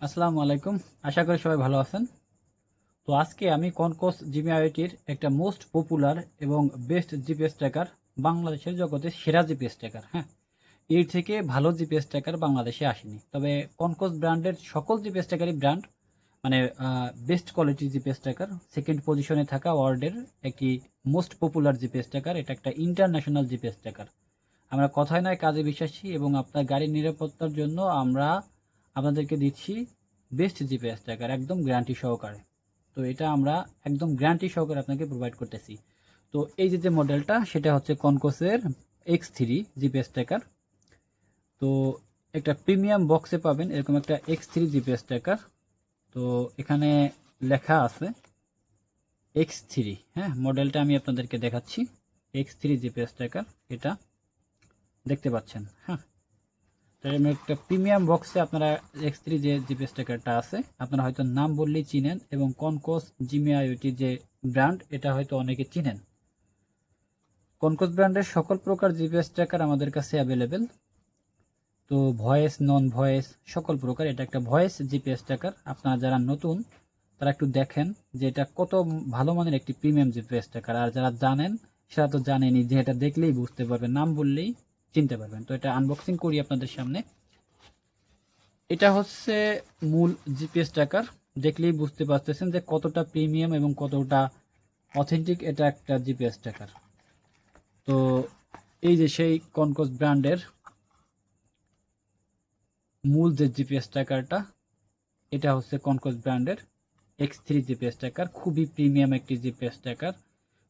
আসসালামু আলাইকুম। আশা করি সবাই ভালো আছেন। তো আজকে আমি কনকস জিমিআইটির একটা মোস্ট পপুলার এবং বেস্ট জিপিএস ট্র্যাকার, বাংলাদেশের জগতে সেরা জিপিএস ট্র্যাকার, হ্যাঁ, এর থেকে ভালো জিপিএস ট্র্যাকার বাংলাদেশে আসেনি। তবে কনকস ব্র্যান্ডের সকল জিপিএস ট্র্যাকারই ব্র্যান্ড, মানে best quality GPS tracker, second পজিশনে থাকা ওয়ার্ল্ডের একটি মোস্ট পপুলার জিপিএস ট্র্যাকার। এটা একটা ইন্টারন্যাশনাল জিপিএস ট্র্যাকার। আমরা কথায় নয় কাজে বিশ্বাসী এবং আপনার গাড়ির নিরাপত্তার জন্য আমরা আপনাদেরকে দিচ্ছি বেস্ট জিপিএস ট্র্যাকার একদম গ্যারান্টি সহকারে। তো এটা আমরা একদম গ্যারান্টি সহকারে আপনাকে প্রোভাইড করতেছি। তো এই যে মডেলটা সেটা হচ্ছে কনকসের X3 জিপিএস ট্র্যাকার। তো একটা প্রিমিয়াম বক্সে পাবেন এরকম একটা X3 জিপিএস ট্র্যাকার। তো এখানে লেখা আছে X3, হ্যাঁ, মডেলটা আমি আপনাদেরকে দেখাচ্ছি। X3 জিপিএস ট্র্যাকার এটা দেখতে পাচ্ছেন, হ্যাঁ। এরকম একটা প্রিমিয়াম বক্সে আপনারা X3 যে জিপিএস ট্র্যাকারটা আছে আপনারা হয়তো নাম বললেই চিনেন, এবং কনকস জিমিআইওটি যে ব্র্যান্ড এটা হয়তো অনেকে চিনেন। কনকস ব্র্যান্ডের সকল প্রকার জিপিএস ট্র্যাকার আমাদের কাছে অ্যাভেলেবেল। তো ভয়েস, নন ভয়েস সকল প্রকার। এটা একটা ভয়েস জিপিএস ট্র্যাকার। আপনারা যারা নতুন তারা একটু দেখেন যে এটা কত ভালো মানের একটি প্রিমিয়াম জিপিএস ট্র্যাকার, আর যারা জানেন সেটা তো জানেনই, যে এটা দেখলেই বুঝতে পারবেন, নাম বললেই চিনতে পারবেন। তো এটা আনবক্সিং করি আপনাদের সামনে। এটা হচ্ছে মূল জিপিএস ট্র্যাকার। দেখলেই বুঝতে পারতেছেন যে কতটা প্রিমিয়াম এবং কতটা অথেন্টিক এটা একটা জিপিএস ট্র্যাকার। তো এই যে সেই কনকস ব্র্যান্ডের মূল যে জিপিএস ট্র্যাকারটা, এটা হচ্ছে কনকস ব্র্যান্ডের X3 জিপিএস ট্র্যাকার। খুবই প্রিমিয়াম একটি জিপিএস ট্র্যাকার।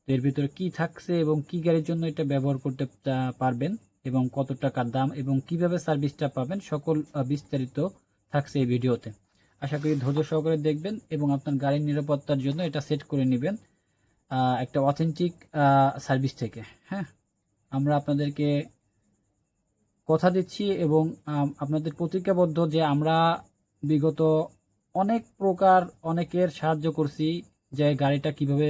তো এর ভিতরে কি থাকছে এবং কি গাড়ির জন্য এটা ব্যবহার করতে পারবেন এবং কত টাকার দাম এবং কিভাবে সার্ভিসটা পাবেন সকল বিস্তারিত থাকছে এই ভিডিওতে। আশা করি ধৈর্য সহকারে দেখবেন এবং আপনার গাড়ির নিরাপত্তার জন্য এটা সেট করে নেবেন একটা অথেন্টিক সার্ভিস থেকে। হ্যাঁ, আমরা আপনাদেরকে কথা দিচ্ছি এবং আপনাদের প্রতিজ্ঞাবদ্ধ যে আমরা বিগত অনেক প্রকার অনেকের সাহায্য করছি, যে গাড়িটা কিভাবে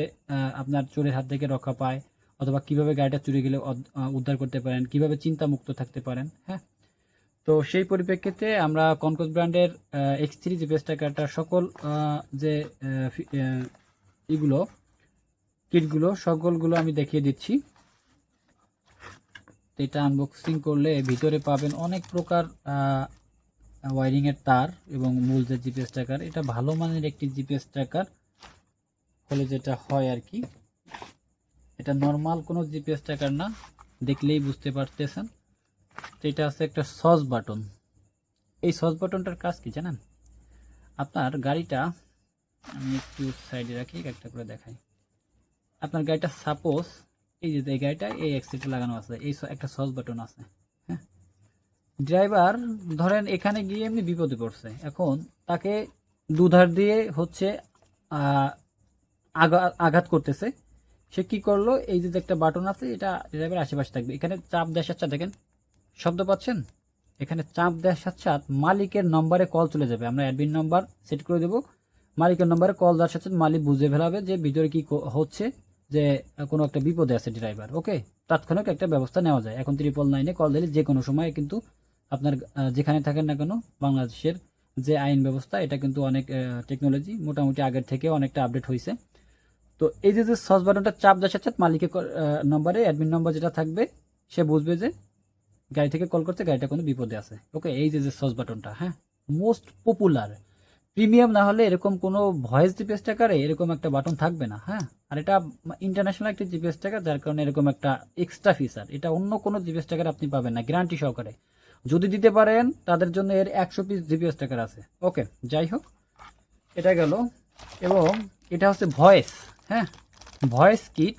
আপনার চোরের হাত থেকে রক্ষা পায়, অথবা কিভাবে গাড়িটা চুরি গেলে উদ্ধার করতে পারেন, কিভাবে চিন্তামুক্ত থাকতে পারেন। হ্যাঁ, তো সেই পরিপ্রেক্ষিতে আমরা কনকস ব্র্যান্ডের X3 যে বেস্ট ট্র্যাকারটার সকল যে এগুলো কিটগুলো সকলগুলো আমি দেখিয়ে দিচ্ছি। এটা আনবক্সিং করলে ভিতরে পাবেন অনেক প্রকার ওয়ারিং এর তার এবং মূল যে জিপিএস ট্র্যাকার। এটা ভালো মানের একটি জিপিএস ট্র্যাকার হলে যেটা হয় আর কি, এটা নর্মাল কোনো জিপিএস ট্র্যাকার না, দেখলেই বুঝতে পারতেছেন। তো এটা আছে একটা সস বাটন। এই সস বাটনটার কাজ কি জানেন? আপনার গাড়িটা, আমি একটু সাইডে রাখি, একটা করে দেখাই। আপনার গাড়িটা সাপোজ এই যে গাড়িটা এই এক্সিটে লাগানো আছে, এই একটা সস বাটন আছে, হ্যাঁ। ড্রাইভার ধরেন এখানে গিয়ে এমনি বিপদে পড়ছে, এখন তাকে দুধার দিয়ে হচ্ছে আঘাত করতেছে। সে কি করলো, এই যে একটা বাটন আছে এটা ড্রাইভারের আশেপাশে থাকবে, এখানে চাপ দেওয়ার সাথে দেখেন শব্দ পাচ্ছেন, এখানে চাপ দেওয়ার সাথে সাথে মালিকের নম্বরে কল চলে যাবে। আমরা অ্যাডমিন নাম্বার সেট করে দেবো, মালিকের নম্বরে কল দেওয়ার সাথে মালিক বুঝে ফেলাবে যে ভিতরে কি হচ্ছে, যে কোনো একটা বিপদে আছে ড্রাইভার। ওকে, তাৎক্ষণিক একটা ব্যবস্থা নেওয়া যায়। এখন 999 কল দিলে যে কোনো সময় কিন্তু আপনার যেখানে থাকেন না কেন, বাংলাদেশের যে আইন ব্যবস্থা এটা কিন্তু অনেক টেকনোলজি মোটামুটি আগের থেকে অনেকটা আপডেট হয়েছে। তো এই যে সস বাটনটা চাপ দেওয়ার সাথে মালিকের নম্বরে অ্যাডমিন নম্বর যেটা থাকবে, সে বুঝবে যে গাড়ি থেকে কল করতে, গাড়িটা কোনো বিপদে আছে। ওকে, এই যে সস বাটনটা, হ্যাঁ, মোস্ট পপুলার। প্রিমিয়াম না হলে এরকম কোনো ভয়েস জিপিএস ট্র্যাকারে এরকম একটা বাটন থাকবে না, হ্যাঁ। আর এটা ইন্টারন্যাশনাল একটা জিপিএস ট্র্যাকার, যার কারণে এরকম একটা এক্সট্রা ফিচার এটা অন্য কোনো জিপিএস ট্র্যাকারে আপনি পাবেন না গ্যারান্টি সহকারে। যদি দিতে পারেন তাদের জন্য এর 100 পিস জিপিএস ট্র্যাকার আছে। ওকে, যাই হোক, এটা গেল। এবং এটা হচ্ছে ভয়েস, হ্যাঁ, ভয়েস কিট।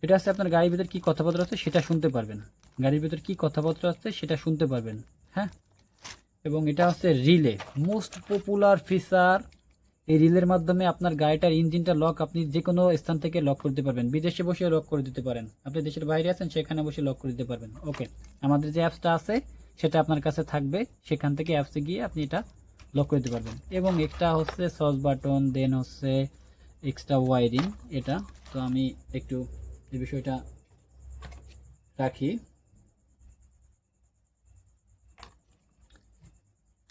এটা হচ্ছে আপনার গাড়ির ভিতর কি কথাবার্তা আছে সেটা শুনতে পারবেন, গাড়ির ভিতর কি কথাবার্তা আছে সেটা শুনতে পারবেন, হ্যাঁ। এবং এটা হচ্ছে রিলে, মোস্ট পপুলার ফিচার। এই রিলের মাধ্যমে আপনার গাড়িটার ইঞ্জিনটা লক আপনি যে কোনো স্থান থেকে লক করতে পারবেন, বিদেশে বসে লক করে দিতে পারেন, আপনি দেশের বাইরে আছেন সেখানে বসে লক করে দিতে পারবেন। ওকে, আমাদের যে অ্যাপসটা আছে সেটা আপনার কাছে থাকবে, সেখান থেকে অ্যাপসে গিয়ে আপনি এটা লক করে দিতে পারবেন। এবং একটা হচ্ছে সস বাটন, দেন হচ্ছে এক্সট্রা ওয়ারিং এটা। তো আমি একটু এই বিষয়টা রাখি।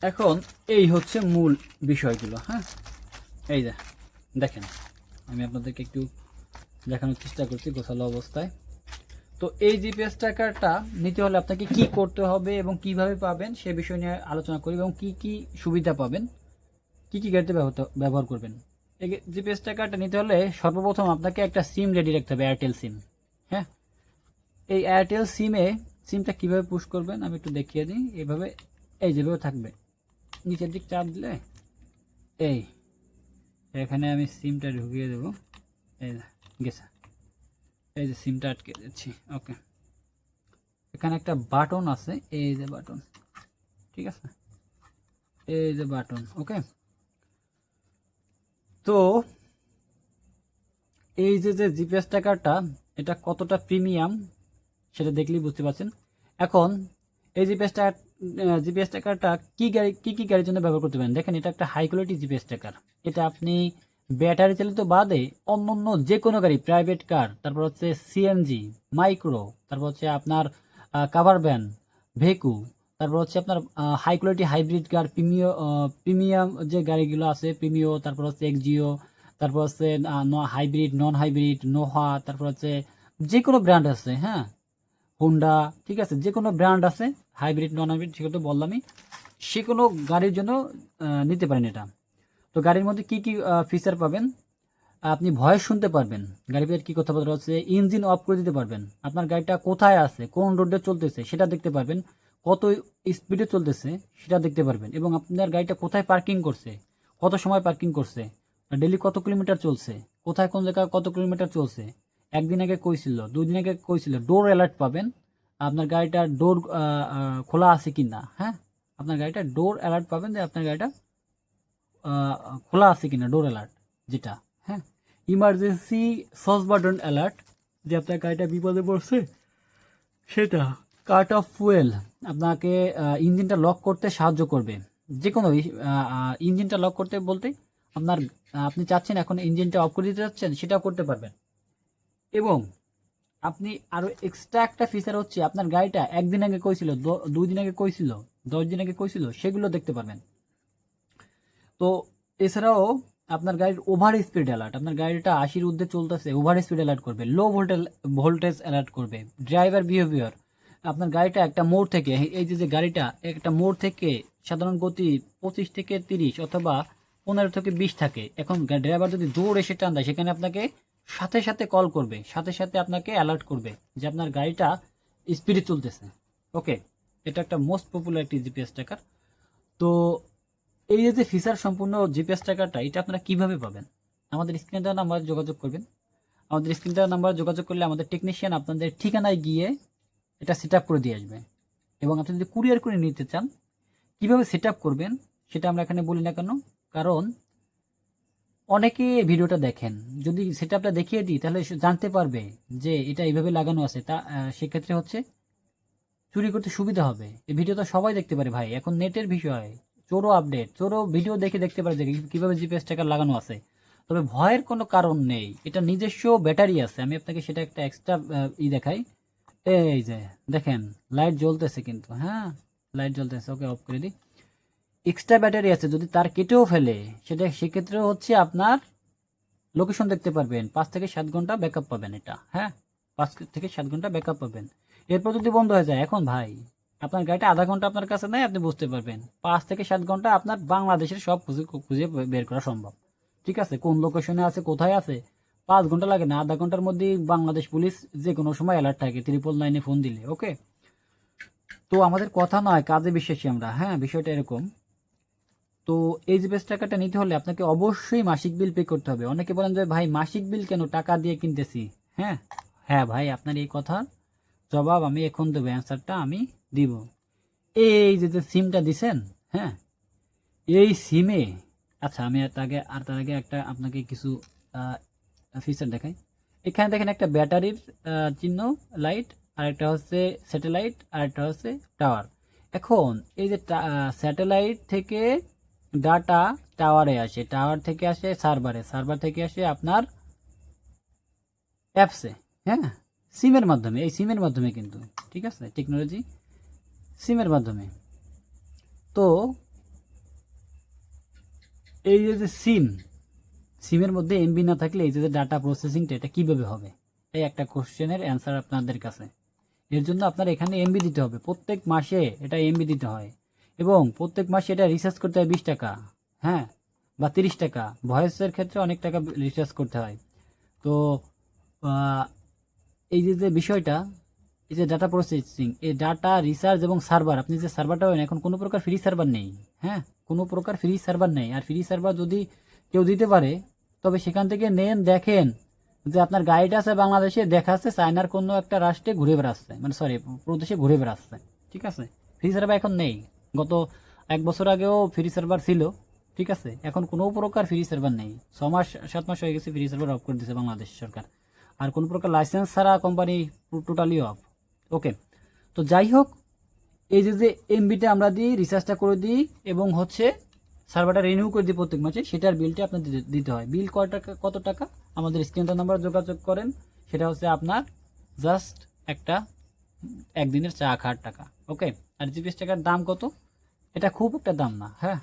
এখন এই হচ্ছে মূল বিষয়গুলো। হ্যাঁ, এই যে দেখেন, আমি আপনাদেরকে একটু দেখানোর চেষ্টা করছি গোছালো অবস্থায়। তো এই জিপিএস ট্র্যাকারটা নিতে হলে আপনাকে কি করতে হবে এবং কিভাবে পাবেন সে বিষয় নিয়ে আলোচনা করি, এবং কি কি সুবিধা পাবেন, কি কি গাড়িতে ব্যবহার করবেন। এই জিপিএস ট্র্যাকারটা নিতে হলে সর্বপ্রথম আপনাকে একটা সিম রেডি রাখতে হবে, এয়ারটেল সিম। হ্যাঁ, এই এয়ারটেল সিমটা কিভাবে পুশ করবেন আমি একটু দেখিয়ে দিই। এভাবে, এই যেভাবে থাকবে, নিচের দিক চাপ দিলে এই এখানে আমি সিমটা ঢুকিয়ে দেবো। এই গেছে, এই যে সিমটা আটকে দিচ্ছি। ওকে, এখানে একটা বাটন আছে, এই যে বাটন, ঠিক আছে, এই যে বাটন। ওকে, তো এই যে যে জিপিএস ট্র্যাকারটা, এটা কতটা প্রিমিয়াম সেটা দেখলেই বুঝতে পারছেন। এখন এই জিপিএস ট্র্যাকারটা কি কি গাড়ির জন্য ব্যবহার করতে পারেন দেখেন। এটা একটা হাই কোয়ালিটি জিপিএস ট্র্যাকার। এটা আপনি ব্যাটারি চালিত বাদে অন্য যে কোনো গাড়ি, প্রাইভেট কার, তারপর হচ্ছে সিএনজি, মাইক্রো, তারপর হচ্ছে আপনার কাভার ভ্যান, ভেকু, তারপর হচ্ছে আপনার হাই কোয়ালিটি হাইব্রিড কার, প্রিমিয়াম যে গাড়িগুলো আছে, প্রিমিও, তারপর হচ্ছে এক্সজিও, তারপর হচ্ছে হাইব্রিড, নন হাইব্রিড, নোহা, তারপর হচ্ছে যে কোনো ব্র্যান্ড আছে। হ্যাঁ, হোন্ডা, ঠিক আছে, যে কোনো ব্র্যান্ড আছে, হাইব্রিড, নন হাইব্রিড, সেগুলো তো বললামই। সে কোনো গাড়ির জন্য নিতে পারেন এটা। তো গাড়ির মধ্যে কি কি ফিচার পাবেন, আপনি ভয়েস শুনতে পারবেন, গাড়ির কি কথাবার্তা হচ্ছে, ইঞ্জিন অফ করে দিতে পারবেন, আপনার গাড়িটা কোথায় আছে, কোন রোডে চলতেছে সেটা দেখতে পারবেন, কত স্পিডে চলতেছে সেটা দেখতে পারবেন, এবং আপনার গাড়িটা কোথায় পার্কিং করছে, কত সময় পার্কিং করছে, ডেলি কত কিলোমিটার চলছে, কোথায় কোন জায়গায় কত কিলোমিটার চলছে, একদিন আগে কইছিল, 2 দিন আগে কইছিল। ডোর অ্যালার্ট পাবেন, আপনার গাড়িটার ডোর খোলা আছে কি না। হ্যাঁ, আপনার গাড়িটা ডোর অ্যালার্ট পাবেন যে আপনার গাড়িটা খোলা আছে কিনা, ডোর অ্যালার্ট যেটা। হ্যাঁ, ইমার্জেন্সি সস বাটন অ্যালার্ট, যে আপনার গাড়িটা বিপদে পড়ছে সেটা। কাট অফ ফুয়েল, আপনাকে ইঞ্জিনটা লক করতে সাহায্য করবে। যে কোনো ইঞ্জিনটা লক করতে বলতে আপনার আপনি চাচ্ছেন এখন ইঞ্জিনটা অফ করে দিতে চাচ্ছেন, সেটাও করতে পারবেন। এবং আপনি আরও এক্সট্রা একটা ফিচার হচ্ছে, আপনার গাড়িটা একদিন আগে কইছিল, 2 দিন আগে কইছিল, 10 দিন আগে কইছিল, সেগুলো দেখতে পারবেন। তো এছাড়াও আপনার গাড়ির ওভার স্পিড অ্যালার্ট, আপনার গাড়িটা 80-র ঊর্ধ্বে চলতেছে, ওভার স্পিড অ্যালার্ট করবে, লো ভোল্টেজ অ্যালার্ট করবে, ড্রাইভার বিহেভিয়ার, আপনার গাড়িটা একটা মোড় থেকে, এই যে গাড়িটা একটা মোড় থেকে সাধারণ গতি 25 থেকে 30 অথবা 15 থেকে 20 থাকে, এখন ড্রাইভার যদি দৌড় এসে টান দেয়, সেখানে আপনাকে সাথে সাথে কল করবে, সাথে সাথে আপনাকে অ্যালার্ট করবে যে আপনার গাড়িটা স্পিডে চলতেছে। ওকে, এটা একটা মোস্ট পপুলার একটি জিপিএস ট্র্যাকার। তো এই যে ফিচার সম্পূর্ণ জিপিএস ট্র্যাকারটা, এটা আপনারা কিভাবে পাবেন, আমাদের স্ক্রিনে দেওয়া নাম্বার যোগাযোগ করবেন। আমাদের স্ক্রিনে দেওয়া নাম্বার যোগাযোগ করলে আমাদের টেকনিশিয়ান আপনাদের ঠিকানায় গিয়ে এটা সেট আপ করে দিয়ে আসবে। এবং আপনি যদি কুরিয়ার করে নিতে চান, কিভাবে সেট আপ করবেন সেটা আমরা এখানে বলি না কেন, কারণ অনেকে ভিডিওটা দেখেন, যদি সেট আপটা দেখিয়ে দিই তাহলে সে জানতে পারবে যে এটা এইভাবে লাগানো আছে, তা সেক্ষেত্রে হচ্ছে চুরি করতে সুবিধা হবে। এই ভিডিওটা সবাই দেখতে পারে ভাই, এখন নেটের বিষয়, চোরও আপডেট, চোরও ভিডিও দেখতে পারে যে কিভাবে জিপিএস ট্র্যাকার লাগানো আছে। তবে ভয়ের কোনো কারণ নেই, এটা নিজস্ব ব্যাটারি আছে। আমি আপনাকে সেটা একটা এক্সট্রা দেখাই। এই যে দেখেন, লাইট জ্বলতেছে কিন্তু। হ্যাঁ, লাইট জ্বলতেছে। ওকে, অফ করে দিই। এক্সট্রা ব্যাটারি আছে, যদি তার কেটেও ফেলে সেক্ষেত্রেও হচ্ছে আপনার লোকেশন দেখতে পারবেন, 5 থেকে 7 ঘন্টা ব্যাকআপ পাবেন এটা। হ্যাঁ, 5 থেকে 7 ঘন্টা ব্যাকআপ পাবেন। এরপর যদি বন্ধ হয়ে যায়, এখন ভাই আপনার গাড়িটা আধা ঘন্টা আপনার কাছে নেই, আপনি বুঝতে পারবেন 5 থেকে 7 ঘন্টা আপনার বাংলাদেশের সব খুঁজে বের করা সম্ভব। ঠিক আছে, কোন লোকেশনে আছে, কোথায় আছে, 5 ঘন্টা লাগে না, আধা ঘন্টার মধ্যেই বাংলাদেশ পুলিশ যে কোনো সময় অ্যালার্ট থাকে 999-এ ফোন দিলে। ওকে, তো আমাদের কথা নয়, কাজে বিশ্বাসী আমরা। হ্যাঁ, বিষয়টা এরকম। তো এই জিপিএস ট্র্যাকারটা নিতে হলে আপনাকে অবশ্যই মাসিক বিল পে করতে হবে। অনেকে বলেন যে ভাই মাসিক বিল কেন, টাকা দিয়ে কিনতেছি। হ্যাঁ, হ্যাঁ ভাই, আপনার এই কথার জবাব আমি এখন দেবো, অ্যান্সারটা আমি দিব। এই যে সিমটা দিছেন, হ্যাঁ, এই সিমে, আচ্ছা আমি তার আগে একটা আপনাকে কিছু ফিচার দেখাই। এখানে দেখেন একটা ব্যাটারির চিহ্ন, লাইট, আর একটা হচ্ছে স্যাটেলাইট, আর একটা হচ্ছে টাওয়ার। এখন এই যে স্যাটেলাইট থেকে ডাটা টাওয়ারে আসে, টাওয়ার থেকে আসে সার্ভারে, সার্ভার থেকে আসে আপনার অ্যাপসে। হ্যাঁ, সিমের মাধ্যমে, এই সিমের মাধ্যমে কিন্তু, ঠিক আছে, টেকনোলজি সিমের মাধ্যমে। তো এই যে সিমের মধ্যে এমবি না থাকলে এই যে ডাটা প্রসেসিংটা এটা কিভাবে হবে, এই একটা কোশ্চেনের অ্যান্সার আপনাদের কাছে। এর জন্য আপনার এখানে এমবি দিতে হবে, প্রত্যেক মাসে এটা এমবি দিতে হয় এবং প্রত্যেক মাসে এটা রিচার্জ করতে হয় 20 টাকা, হ্যাঁ, বা 30 টাকা। ভয়েসের ক্ষেত্রে অনেক টাকা রিচার্জ করতে হয়। তো এই যে বিষয়টা, এই যে ডাটা প্রসেসিং, এই ডাটা রিসার্চ এবং সার্ভার, আপনি যে সার্ভারটা হয় এখন কোনো প্রকার ফ্রি সার্ভার নেই, হ্যাঁ, কোনো প্রকার ফ্রি সার্ভার নেই। আর ফ্রি সার্ভার যদি কেউ দিতে পারে তবে সেখান থেকে নেন, দেখেন যে আপনার গাইড আছে বাংলাদেশে, দেখাচ্ছে চায়নার কোনো একটা রাষ্ট্রে ঘুরে বেড়াচ্ছে, মানে সরি প্রদেশে ঘুরে বেড়াচ্ছে, ঠিক আছে। ফ্রি সার্ভার এখন নেই, গত 1 বছর আগেও ফ্রি সার্ভার ছিল, ঠিক আছে। এখন কোনো প্রকার ফ্রি সার্ভার নেই, 6 মাস 7 মাস হয়ে গেছে ফ্রি সার্ভার অফ করে দিয়েছে বাংলাদেশ সরকার। আর কোনো প্রকার লাইসেন্স ছাড়া কোম্পানি টোটালি অফ। ওকে, তো যাই হোক, এই যে এমবিটা আমরা দিই, রিচার্জটা করে দিই এবং হচ্ছে সার্ভারটা রিনিউ করে দিই প্রত্যেক মাসে, সেটার বিলটা আপনার দিতে হয়। বিল কত টাকা আমাদের স্ক্রিনটার নাম্বার যোগাযোগ করেন, সেটা হচ্ছে আপনার জাস্ট একটা একদিনের চা খাওয়ার টাকা। ওকে, আর জিপিএস টাকার দাম কত, এটা খুব একটা দাম না, হ্যাঁ,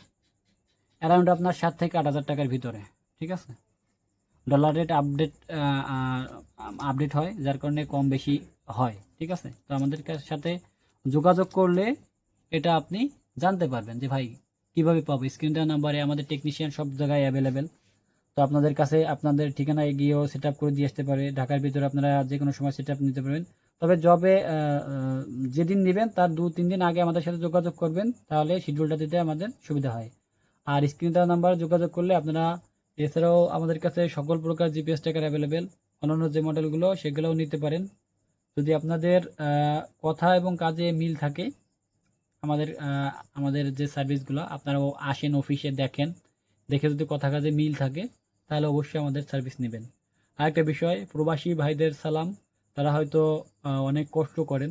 অ্যারাউন্ড আপনার 7 থেকে 8 হাজার টাকার ভিতরে, ঠিক আছে। ডলার রেট আপডেট হয়, যার কারণে কম বেশি হয়, ঠিক আছে। তো আমাদের সাথে যোগাযোগ করলে এটা আপনি জানতে পারবেন যে ভাই কীভাবে পাবো। স্ক্রিনটার নাম্বারে আমাদের টেকনিশিয়ান সব জায়গায় অ্যাভেলেবেল। তো আপনাদের কাছে আপনাদের ঠিকানায় গিয়েও সেট আপ করে দিয়ে আসতে পারে। ঢাকার ভিতরে আপনারা যে কোনো সময় সেট আপ নিতে পারবেন। তবে জবে যেদিন নেবেন তার 2-3 দিন আগে আমাদের সাথে যোগাযোগ করবেন, তাহলে শিডিউলটা দিতে আমাদের সুবিধা হয়। আর স্ক্রিনটার নাম্বারে যোগাযোগ করলে আপনারা, এছাড়াও আমাদের কাছে সকল প্রকার জিপিএস ট্র্যাকার অ্যাভেলেবেল, অন্যান্য যে মডেলগুলো সেগুলোও নিতে পারেন। যদি আপনাদের কথা এবং কাজে মিল থাকে, আমাদের যে সার্ভিসগুলো, আপনারাও আসেন অফিসে দেখেন, দেখে যদি কথা কাজে মিল থাকে তাহলে অবশ্যই আমাদের সার্ভিস নেবেন। আরেকটা বিষয়, প্রবাসী ভাইদের সালাম, তারা হয়তো অনেক কষ্ট করেন।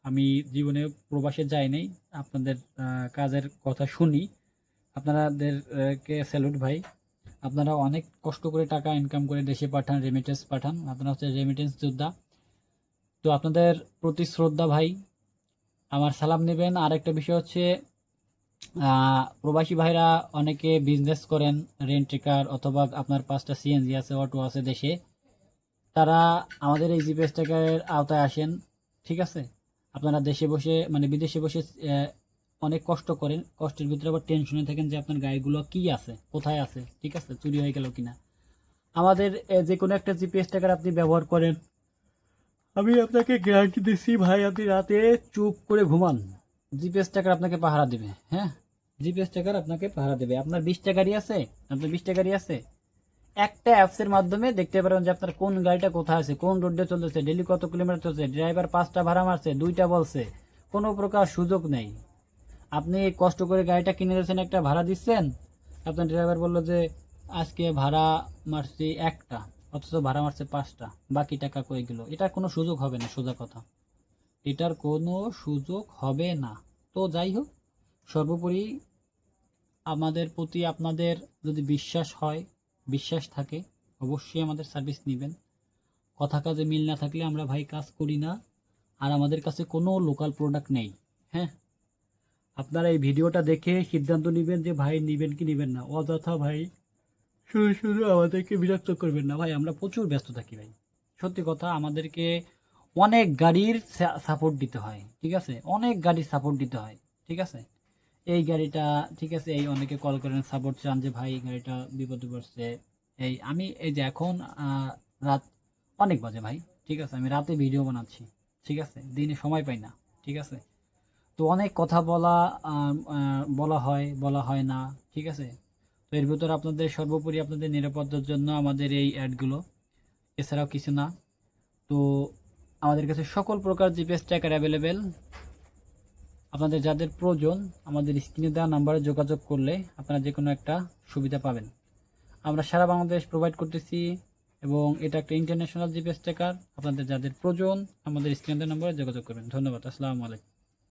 আমি জীবনে প্রবাসে যাই নাই, আপনাদের কাজের কথা শুনি, আপনাদেরকে স্যালুট ভাই। আপনারা অনেক কষ্ট করে টাকা ইনকাম করে দেশে পাঠান, রেমিটেন্স পাঠান, আপনারা হচ্ছে রেমিটেন্স যোদ্ধা। তো আপনাদের প্রতি শ্রদ্ধা ভাই, আমার সালাম নেবেন। আর একটা বিষয় হচ্ছে, প্রবাসী ভাইরা অনেকে বিজনেস করেন, রেন্ট ট্রেকার অথবা আপনার 5টা সিএনজি আছে, অটো আছে দেশে, তারা আমাদের এই জিপিএস ট্র্যাকারের আওতায় আসেন, ঠিক আছে। আপনারা দেশে বসে মানে বিদেশে বসে অনেক কষ্ট করেন, কষ্টের ভিতরে আবার টেনশনে থাকেন যে আপনার গাড়িগুলো কি আছে, কোথায় আছে, ঠিক আছে, চুরি হয়ে গেল কিনা। আমাদের যে কোনো একটা জিপিএস ট্র্যাকার আপনি ব্যবহার করেন, আমি আপনাকে গ্যারান্টি দিচ্ছি ভাই, আপনি রাতে চুপ করে ঘুমান, জিপিএস ট্র্যাকার আপনাকে পাহারা দেবে, হ্যাঁ, জিপিএস ট্র্যাকার আপনাকে পাহারা দেবে। আপনার 20টা গাড়ি আছে, একটা অ্যাপসের মাধ্যমে দেখতে পারেন যে আপনার কোন গাড়িটা কোথায় আছে, কোন রোডে চলতেছে, ডেলি কত কিলোমিটার চলছে, ড্রাইভার 5টা ভাড়া মারছে, 2টা বলছে, কোনো প্রকার সুযোগ নেই। আপনি কষ্ট করে গাড়িটা কিনে দিয়েছেন, একটা ভাড়া দিচ্ছেন, আপনার ড্রাইভার বললো যে আজকে ভাড়া মারছি 1টা, অথচ ভাড়া মারছে 5টা, বাকি টাকা কই গেল। এটার কোনো সুযোগ হবে না, সোজা কথা, এটার কোনো সুযোগ হবে না। তো যাই হোক, সর্বোপরি আমাদের প্রতি আপনাদের যদি বিশ্বাস থাকে, অবশ্যই আমাদের সার্ভিস নেবেন। কথা কাজে মিল না থাকলে আমরা ভাই কাজ করি না, আর আমাদের কাছে কোনো লোকাল প্রোডাক্ট নেই, হ্যাঁ। আপনারা এই ভিডিওটা দেখে সিদ্ধান্ত নেবেন যে ভাই নেবেন কি নেবেন না। অযথা ভাই শুধু আমাদেরকে বিরক্ত করবেন না ভাই, আমরা প্রচুর ব্যস্ত থাকি ভাই। সত্যি কথা, আমাদেরকে অনেক গাড়ির সাপোর্ট দিতে হয়, ঠিক আছে, অনেক গাড়ির সাপোর্ট দিতে হয়, ঠিক আছে। এই গাড়িটা ঠিক আছে, এই অনেকে কল করেন সাপোর্ট চান যে ভাই গাড়িটা বিপদে পড়ছে। আমি এই যে এখন রাত অনেক বাজে ভাই, ঠিক আছে, আমি রাতে ভিডিও বানাচ্ছি, ঠিক আছে, দিনে সময় পাই না, ঠিক আছে। তো অনেক কথা বলা হয় না, ঠিক আছে। তো এর ভিতর আপনাদের সর্বোপরি আপনাদের নিরাপত্তার জন্য আমাদের এই অ্যাডগুলো, এছাড়াও কিছু না। তো আমাদের কাছে সকল প্রকার জিপিএস ট্র্যাকার অ্যাভেলেবেল। আপনাদের যাদের প্রয়োজন আমাদের স্ক্রিনে দেওয়া নাম্বারে যোগাযোগ করলে আপনারা যে কোনো একটা সুবিধা পাবেন। আমরা সারা বাংলাদেশ প্রোভাইড করতেছি এবং এটা একটা ইন্টারন্যাশনাল জিপিএস ট্র্যাকার। আপনাদের যাদের প্রয়োজন আমাদের স্ক্রিনে দেওয়া নাম্বারে যোগাযোগ করবেন। ধন্যবাদ, আসসালামু আলাইকুম।